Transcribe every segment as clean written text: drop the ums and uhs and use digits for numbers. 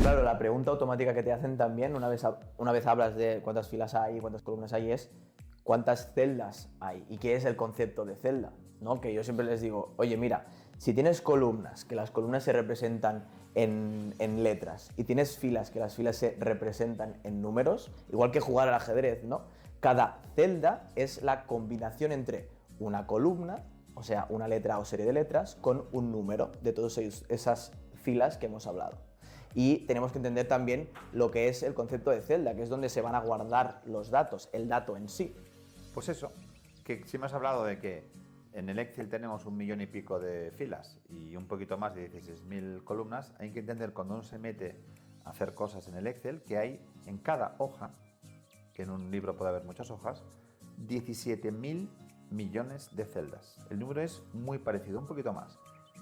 Claro, la pregunta automática que te hacen también, una vez hablas de cuántas filas hay, cuántas columnas hay, es cuántas celdas hay y qué es el concepto de celda, ¿no? Que yo siempre les digo, oye, mira, si tienes columnas, que las columnas se representan en letras, y tienes filas, que las filas se representan en números, igual que jugar al ajedrez, ¿no? Cada celda es la combinación entre una columna, o sea, una letra o serie de letras, con un número de todas esas filas que hemos hablado. Y tenemos que entender también lo que es el concepto de celda, que es donde se van a guardar los datos, el dato en sí. Pues eso, que si hemos hablado de que en el Excel tenemos 1 millón y pico de filas y un poquito más de 16.000 columnas, hay que entender cuando uno se mete a hacer cosas en el Excel que hay en cada hoja, que en un libro puede haber muchas hojas, 17.000 millones de celdas. El número es muy parecido, un poquito más.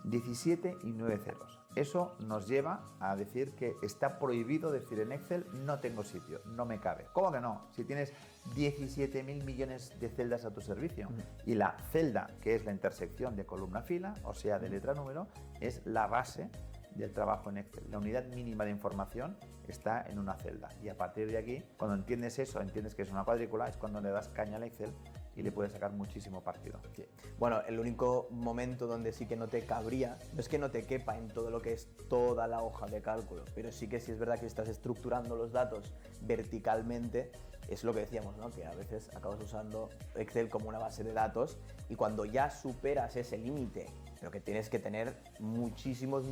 17 y 9 ceros. Eso nos lleva a decir que está prohibido decir en Excel no tengo sitio, no me cabe. ¿Cómo que no? Si tienes 17.000 millones de celdas a tu servicio y la celda, que es la intersección de columna-fila, o sea, de letra-número, es la base del trabajo en Excel. La unidad mínima de información está en una celda y a partir de aquí, cuando entiendes eso, entiendes que es una cuadrícula, es cuando le das caña al Excel y le puedes sacar muchísimo partido. Sí. Bueno, el único momento donde sí que no te cabría, no es que no te quepa en todo lo que es toda la hoja de cálculo, pero sí que sí es verdad que estás estructurando los datos verticalmente, es lo que decíamos, ¿no? Que a veces acabas usando Excel como una base de datos y cuando ya superas ese límite, pero que tienes que tener muchísimos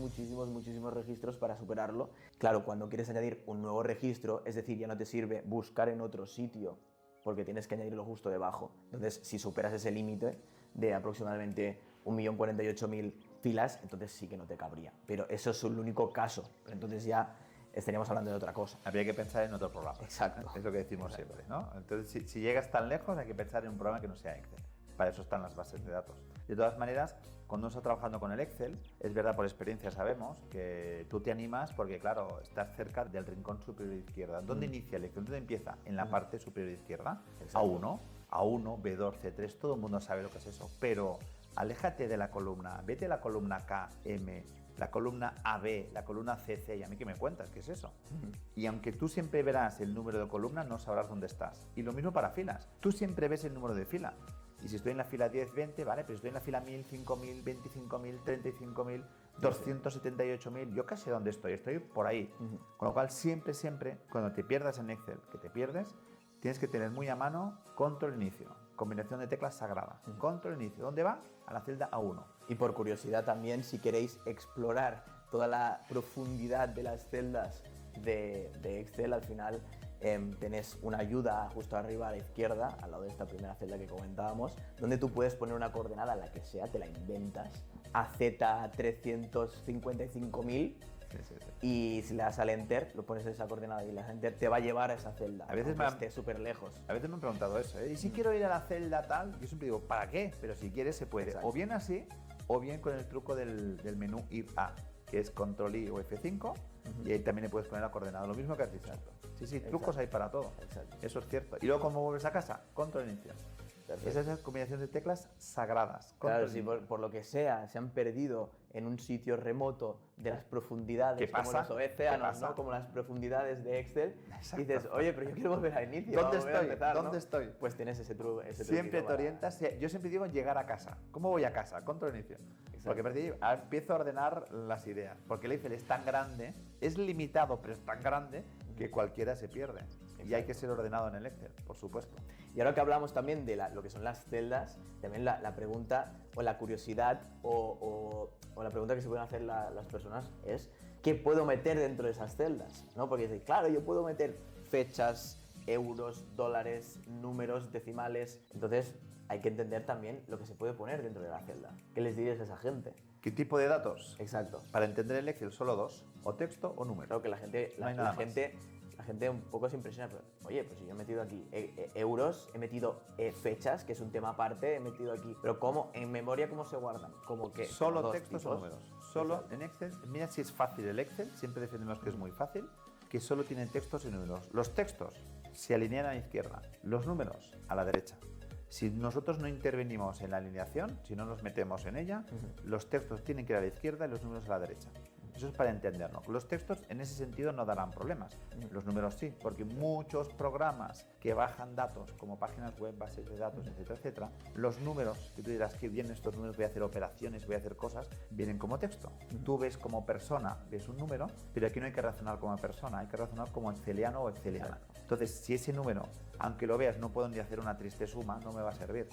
registros para superarlo, claro, cuando quieres añadir un nuevo registro, es decir, ya no te sirve buscar en otro sitio, porque tienes que añadirlo justo debajo. Entonces, si superas ese límite de aproximadamente 1.048.000 filas, entonces sí que no te cabría. Pero eso es el único caso. Pero entonces ya estaríamos hablando de otra cosa. Habría que pensar en otro programa. Exacto. Es lo que decimos siempre, ¿no? Entonces, si llegas tan lejos, hay que pensar en un programa que no sea Excel. Para eso están las bases de datos. De todas maneras, cuando uno está trabajando con el Excel, es verdad, por experiencia sabemos que tú te animas porque, claro, estás cerca del rincón superior izquierda. ¿Dónde inicia el Excel? ¿Dónde empieza? En la parte superior izquierda. A1, B2, C3, todo el mundo sabe lo que es eso. Pero aléjate de la columna, vete a la columna K, M, la columna AB, la columna CC, y a mí que me cuentas, ¿qué es eso? Y aunque tú siempre verás el número de columna, no sabrás dónde estás. Y lo mismo para filas. Tú siempre ves el número de fila. Y si estoy en la fila 10, 20, vale, pero si estoy en la fila 1000, 5000, 25.000, 35.000, 278.000, yo casi dónde estoy por ahí. Con lo cual, siempre, cuando te pierdas en Excel, que te pierdes, tienes que tener muy a mano control inicio, combinación de teclas sagrada. Control inicio, ¿dónde va? A la celda A1. Y por curiosidad también, si queréis explorar toda la profundidad de las celdas de Excel, al final tenés una ayuda justo arriba a la izquierda, al lado de esta primera celda que comentábamos, donde tú puedes poner una coordenada, la que sea, te la inventas, AZ355.000, y si le das al Enter, lo pones en esa coordenada y le das Enter, te va a llevar a esa celda, a veces esté súper lejos. A veces me han preguntado eso, ¿eh? Y si quiero ir a la celda tal, yo siempre digo, ¿para qué? Pero si quieres se puede. Exacto. O bien así, o bien con el truco del menú ir a, que es control I o F5, y ahí también le puedes poner la coordenada, lo mismo que has dicho. Sí, trucos hay para todo. Exacto. Eso es cierto. Y luego, ¿cómo vuelves a casa? Control inicio. Esa es la combinación de teclas sagradas. Claro, si por lo que sea se han perdido en un sitio remoto de las profundidades, como los océanos, ¿no? Como las profundidades de Excel, y dices, oye, pero yo quiero volver al inicio. ¿Dónde estoy? Pues tienes ese truco. Siempre te orientas. Yo siempre digo llegar a casa. ¿Cómo voy a casa? Control inicio. Exacto. Porque a partir de ahí empiezo a ordenar las ideas. Porque el Excel es tan grande, es limitado, pero es tan grande que cualquiera se pierde. Y hay que ser ordenado en el Excel, por supuesto. Y ahora que hablamos también de lo que son las celdas, también la pregunta o la curiosidad o la pregunta que se pueden hacer las personas es ¿qué puedo meter dentro de esas celdas? ¿No? Porque dicen, claro, yo puedo meter fechas, euros, dólares, números, decimales. Entonces hay que entender también lo que se puede poner dentro de la celda. ¿Qué les dirías a esa gente? ¿Qué tipo de datos? Exacto. Para entender el Excel, solo dos, o texto o número. Claro que la gente un poco se impresiona, pero oye, pues si yo he metido aquí euros, he metido fechas, que es un tema aparte, he metido aquí, pero ¿cómo? ¿En memoria cómo se guardan? Como que solo textos o números. Solo en Excel. Mira si es fácil el Excel, siempre defendemos que es muy fácil, que solo tiene textos y números. Los textos se alinean a la izquierda, los números a la derecha. Si nosotros no intervenimos en la alineación, si no nos metemos en ella, los textos tienen que ir a la izquierda y los números a la derecha. Eso es para entenderlo. Los textos en ese sentido no darán problemas. Los números sí, porque muchos programas que bajan datos, como páginas web, bases de datos, etcétera, etcétera, los números, que tú dirás que vienen estos números, voy a hacer operaciones, voy a hacer cosas, vienen como texto. Tú ves como persona, ves un número, pero aquí no hay que razonar como persona, hay que razonar como exceliano o exceliana. Entonces, si ese número, aunque lo veas, no puedo ni hacer una triste suma, no me va a servir.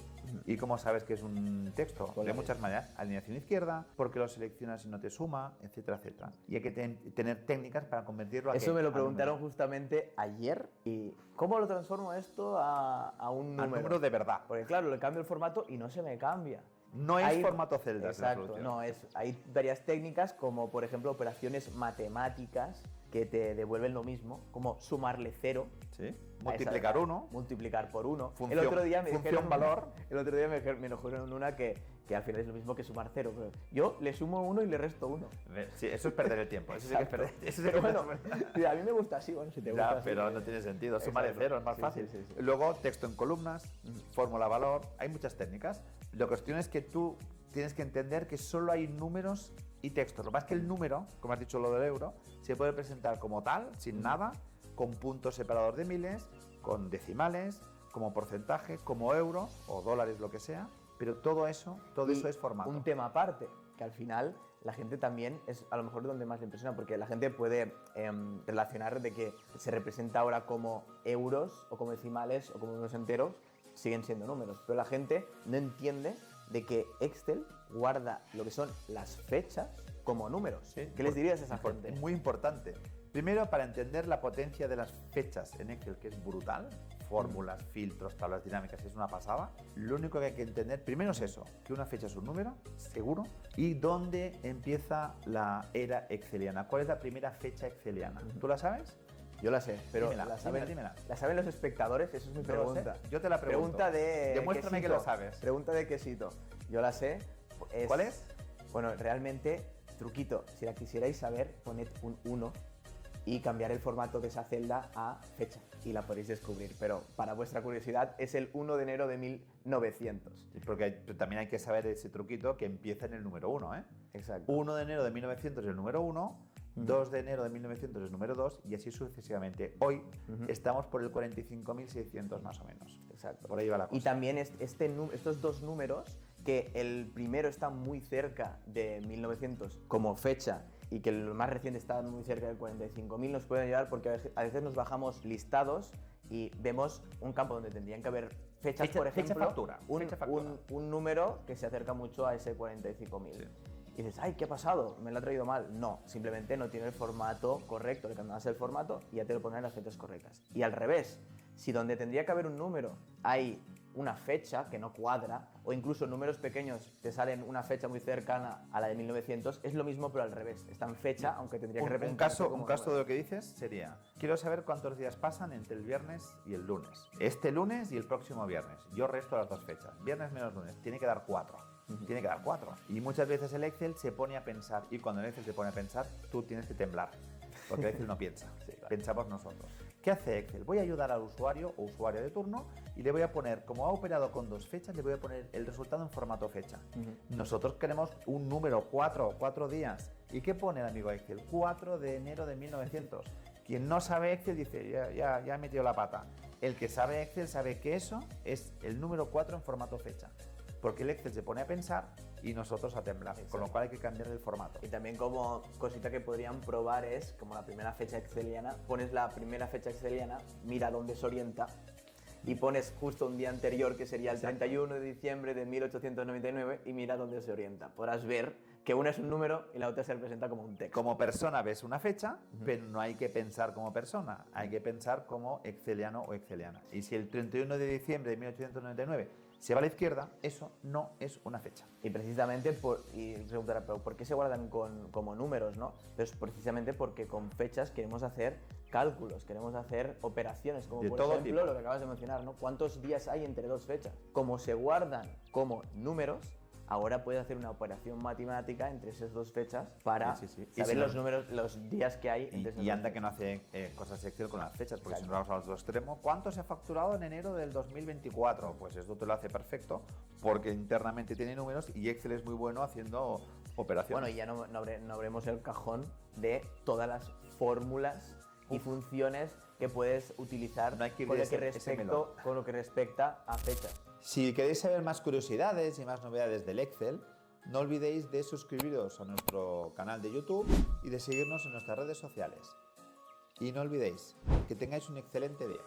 ¿Y cómo sabes que es un texto? De muchas maneras. Alineación izquierda, porque lo seleccionas y no te suma, etcétera, etcétera. Y hay que tener técnicas para convertirlo a Eso me lo preguntaron justamente ayer. ¿Y cómo lo transformo esto a un número? Al número de verdad. Porque claro, le cambio el formato y no se me cambia. No es formato celda. Exacto, no, hay varias técnicas como por ejemplo operaciones matemáticas que te devuelven lo mismo, como sumarle 0. Sí. Multiplicar 1. Multiplicar por 1. El otro día me dijeron valor. El otro día me dijeron una que al final es lo mismo que sumar 0. Pero yo le sumo 1 y le resto 1. Sí, eso es perder el tiempo. Eso sí que es perder. Pero bueno, a mí me gusta así, bueno, si te gusta. Ya, pero no tiene sentido. Sumar 0 es más fácil. Sí. Luego, texto en columnas, fórmula valor. Hay muchas técnicas. La cuestión es que tú tienes que entender que solo hay números y textos. Lo que pasa es que el número, como has dicho lo del euro, se puede presentar como tal, sin nada, con puntos separados de miles, con decimales, como porcentaje, como euro o dólares, lo que sea, pero todo eso es formato. Un tema aparte, que al final la gente también es a lo mejor donde más le impresiona, porque la gente puede relacionar de que se representa ahora como euros o como decimales o como números enteros, siguen siendo números, pero la gente no entiende de que Excel guarda lo que son las fechas como números. Sí, ¿Qué les dirías a esa gente? Muy importante. Primero, para entender la potencia de las fechas en Excel, que es brutal, fórmulas, filtros, tablas dinámicas, es una pasada. Lo único que hay que entender, primero es eso, que una fecha es un número, seguro, y dónde empieza la era exceliana. ¿Cuál es la primera fecha exceliana? ¿Tú la sabes? Yo la sé, pero dímela. ¿la saben los espectadores? Eso es mi pregunta. Yo te la pregunto. Pregunta de Demuéstrame quesito. que lo sabes. Pregunta de quesito. Yo la sé. ¿Cuál es? Bueno, realmente, truquito. Si la quisierais saber, poned un 1 y cambiar el formato de esa celda a fecha y la podéis descubrir. Pero para vuestra curiosidad, es el 1 de enero de 1900. Porque también hay que saber ese truquito que empieza en el número 1, ¿eh? Exacto. 1 de enero de 1900 es el número 1, 2 de enero de 1900 es el número 2 y así sucesivamente. Hoy estamos por el 45.600 más o menos. Exacto. Por ahí va la cosa. Y también estos dos números, que el primero está muy cerca de 1900 como fecha y que el más reciente está muy cerca del 45.000, nos pueden ayudar porque a veces nos bajamos listados y vemos un campo donde tendrían que haber fechas, por ejemplo, factura. Un número que se acerca mucho a ese 45.000. Sí. Y dices, ay, ¿qué ha pasado? ¿Me lo ha traído mal? No, simplemente no tiene el formato correcto. Le cambias el formato y ya te lo ponen en las fechas correctas. Y al revés, si donde tendría que haber un número hay una fecha que no cuadra, o incluso números pequeños te salen una fecha muy cercana a la de 1900, es lo mismo pero al revés. Está en fecha, aunque tendría que representarse como un caso de lo que dices sería, quiero saber cuántos días pasan entre el viernes y el lunes. Este lunes y el próximo viernes. Yo resto las dos fechas. Viernes menos lunes. Tiene que dar 4. Tiene que dar 4. Y muchas veces el Excel se pone a pensar, y cuando el Excel se pone a pensar, tú tienes que temblar, porque el Excel no piensa, sí, claro. Pensamos nosotros. ¿Qué hace Excel? Voy a ayudar al usuario o usuaria de turno y le voy a poner, como ha operado con dos fechas, le voy a poner el resultado en formato fecha. Nosotros queremos un número 4 días. ¿Y qué pone el amigo Excel? 4 de enero de 1900. Quien no sabe Excel dice, ya ha metido la pata. El que sabe Excel sabe que eso es el número 4 en formato fecha. Porque el Excel se pone a pensar y nosotros a temblar, exacto. Con lo cual hay que cambiar el formato. Y también como cosita que podrían probar es, como la primera fecha exceliana, pones la primera fecha exceliana, mira dónde se orienta y pones justo un día anterior, que sería el 31 de diciembre de 1899, y mira dónde se orienta. Podrás ver que una es un número y la otra se representa como un texto. Como persona ves una fecha, pero no hay que pensar como persona, hay que pensar como exceliano o exceliana. Y si el 31 de diciembre de 1899 se va a la izquierda, eso no es una fecha. Y precisamente, y preguntará, ¿pero por qué se guardan como números, no? Pues precisamente porque con fechas queremos hacer cálculos, queremos hacer operaciones, como por ejemplo tipo. Lo que acabas de mencionar, ¿no? ¿Cuántos días hay entre dos fechas? Como se guardan como números, ahora puedes hacer una operación matemática entre esas dos fechas para saber los números, los días que hay entre esas y anda que no hace cosas Excel con las fechas, porque si nos vamos al otro extremo, ¿cuánto se ha facturado en enero del 2024? Pues esto te lo hace perfecto, porque internamente tiene números y Excel es muy bueno haciendo operaciones. Bueno, y ya no abremos el cajón de todas las fórmulas y funciones que puedes utilizar No hay que ir con, de lo que ese melón. con lo que respecta a fechas. Si queréis saber más curiosidades y más novedades del Excel, no olvidéis de suscribiros a nuestro canal de YouTube y de seguirnos en nuestras redes sociales. Y no olvidéis que tengáis un excelente día.